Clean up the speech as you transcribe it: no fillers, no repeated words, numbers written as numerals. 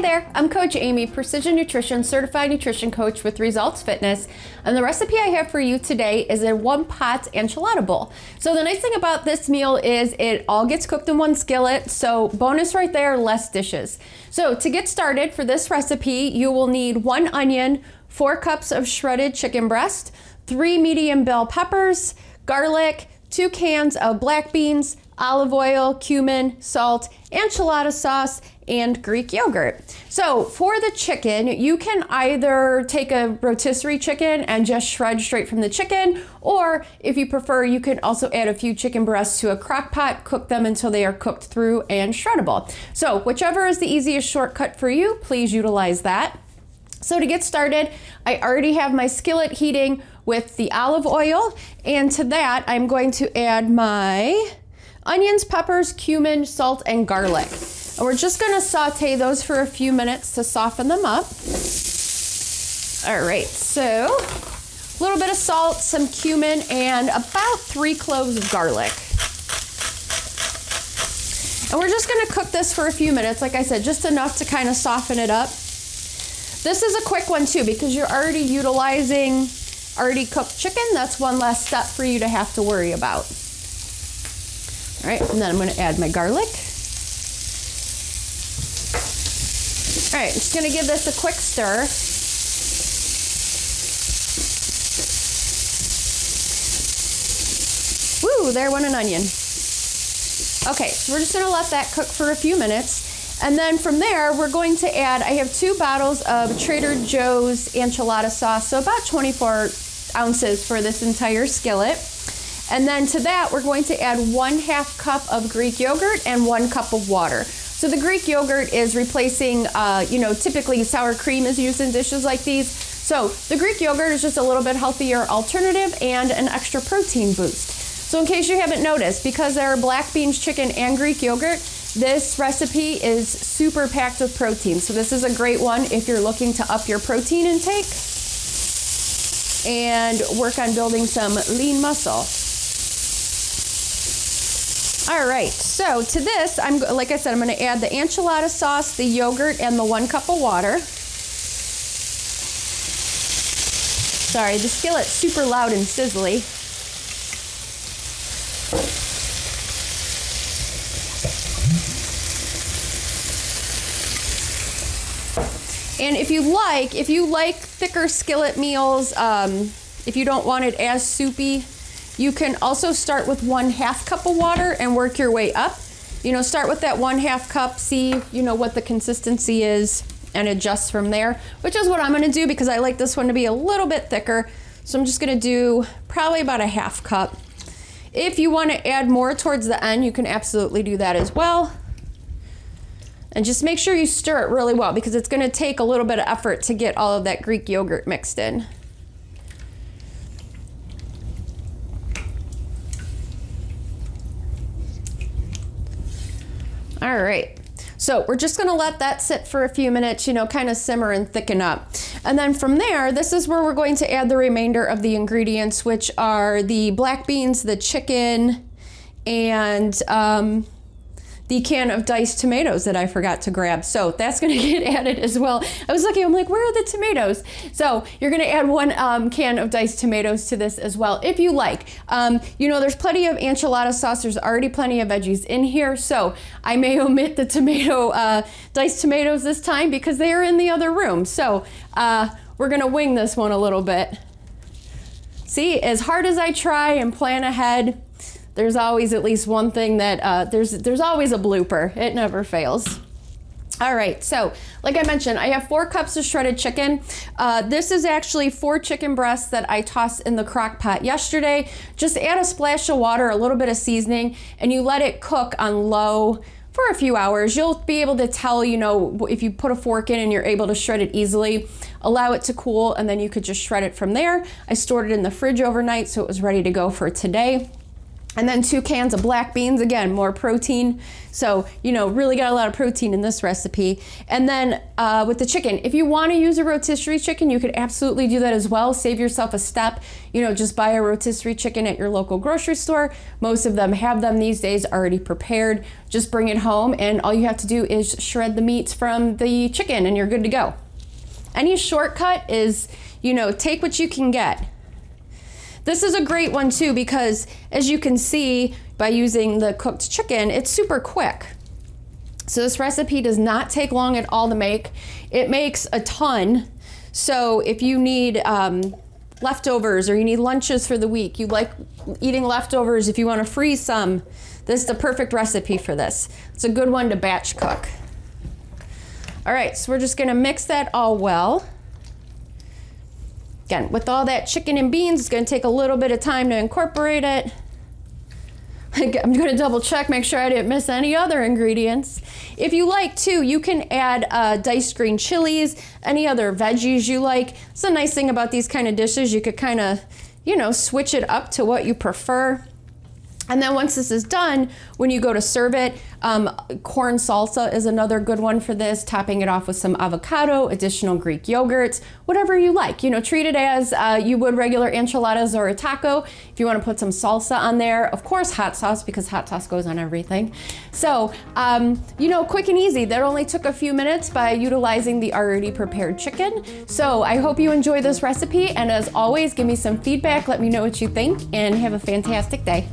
there, I'm Coach Amy, Precision Nutrition Certified Nutrition Coach with Results Fitness, and the recipe I have for you today is a one-pot enchilada bowl. So the nice thing about this meal is it all gets cooked in one skillet, so bonus right there, less dishes. So to get started for this recipe, you will need 1 onion, 4 cups of shredded chicken breast, 3 medium bell peppers, garlic, 2 cans of black beans, olive oil, cumin, salt, enchilada sauce, and Greek yogurt. So for the chicken, you can either take a rotisserie chicken and just shred straight from the chicken, or if you prefer, you can also add a few chicken breasts to a crock pot, cook them until they are cooked through and shreddable. So whichever is the easiest shortcut for you, please utilize that. So to get started, I already have my skillet heating with the olive oil, and to that, I'm going to add my onions, peppers, cumin, salt, and garlic. And we're just gonna saute those for a few minutes to soften them up. All right, so a little bit of salt, some cumin, and about 3 cloves of garlic. And we're just gonna cook this for a few minutes, like I said, just enough to kind of soften it up. This is a quick one too, because you're already utilizing already cooked chicken. That's one less step for you to have to worry about. All right, and then I'm gonna add my garlic. All right, I'm just gonna give this a quick stir. Woo, there went an onion. Okay, so we're just gonna let that cook for a few minutes. And then from there, we're going to add, I have 2 bottles of Trader Joe's enchilada sauce, so about 24 ounces for this entire skillet. And then to that, we're going to add 1/2 cup of Greek yogurt and 1 cup of water. So the Greek yogurt is replacing, typically sour cream is used in dishes like these. So the Greek yogurt is just a little bit healthier alternative and an extra protein boost. So in case you haven't noticed, because there are black beans, chicken, and Greek yogurt, this recipe is super packed with protein. So this is a great one if you're looking to up your protein intake and work on building some lean muscle. All right, so to this, like I said, I'm gonna add the enchilada sauce, the yogurt, and the 1 cup of water. Sorry, the skillet's super loud and sizzly. And if you like thicker skillet meals, if you don't want it as soupy, you can also start with 1/2 cup of water and work your way up. Start with that 1/2 cup, see, what the consistency is, and adjust from there, which is what I'm gonna do because I like this one to be a little bit thicker. So I'm just gonna do probably about a 1/2 cup. If you wanna add more towards the end, you can absolutely do that as well. And just make sure you stir it really well because it's gonna take a little bit of effort to get all of that Greek yogurt mixed in. All right, so we're just gonna let that sit for a few minutes, kind of simmer and thicken up. And then from there, this is where we're going to add the remainder of the ingredients, which are the black beans, the chicken, and the can of diced tomatoes that I forgot to grab. So that's gonna get added as well. I was looking, I'm like, where are the tomatoes? So you're gonna add 1 can of diced tomatoes to this as well, if you like. There's plenty of enchilada sauce. There's already plenty of veggies in here. So I may omit the diced tomatoes this time because they are in the other room. So we're gonna wing this one a little bit. See, as hard as I try and plan ahead, there's always at least one thing that, there's always a blooper. It never fails. All right, so like I mentioned, I have 4 cups of shredded chicken. This is actually 4 chicken breasts that I tossed in the crock pot yesterday. Just add a splash of water, a little bit of seasoning, and you let it cook on low for a few hours. You'll be able to tell, if you put a fork in and you're able to shred it easily. Allow it to cool, and then you could just shred it from there. I stored it in the fridge overnight, so it was ready to go for today. And then 2 cans of black beans, again, more protein. So, really got a lot of protein in this recipe. And then with the chicken, if you want to use a rotisserie chicken, you could absolutely do that as well. Save yourself a step. Just buy a rotisserie chicken at your local grocery store. Most of them have them these days already prepared. Just bring it home, and all you have to do is shred the meats from the chicken, and you're good to go. Any shortcut is, take what you can get. This is a great one too, because as you can see by using the cooked chicken, it's super quick. So this recipe does not take long at all to make. It makes a ton. So if you need leftovers, or you need lunches for the week, you like eating leftovers, if you want to freeze some, this is the perfect recipe for this. It's a good one to batch cook. All right, so we're just gonna mix that all well. Again, with all that chicken and beans, it's gonna take a little bit of time to incorporate it. I'm gonna double check, make sure I didn't miss any other ingredients. If you like too, you can add diced green chilies, any other veggies you like. It's a nice thing about these kind of dishes. You could kind of, switch it up to what you prefer. And then once this is done, when you go to serve it, corn salsa is another good one for this, topping it off with some avocado, additional Greek yogurt, whatever you like. Treat it as you would regular enchiladas or a taco. If you want to put some salsa on there, of course hot sauce, because hot sauce goes on everything. So, quick and easy. That only took a few minutes by utilizing the already prepared chicken. So I hope you enjoy this recipe, and as always, give me some feedback, let me know what you think, and have a fantastic day.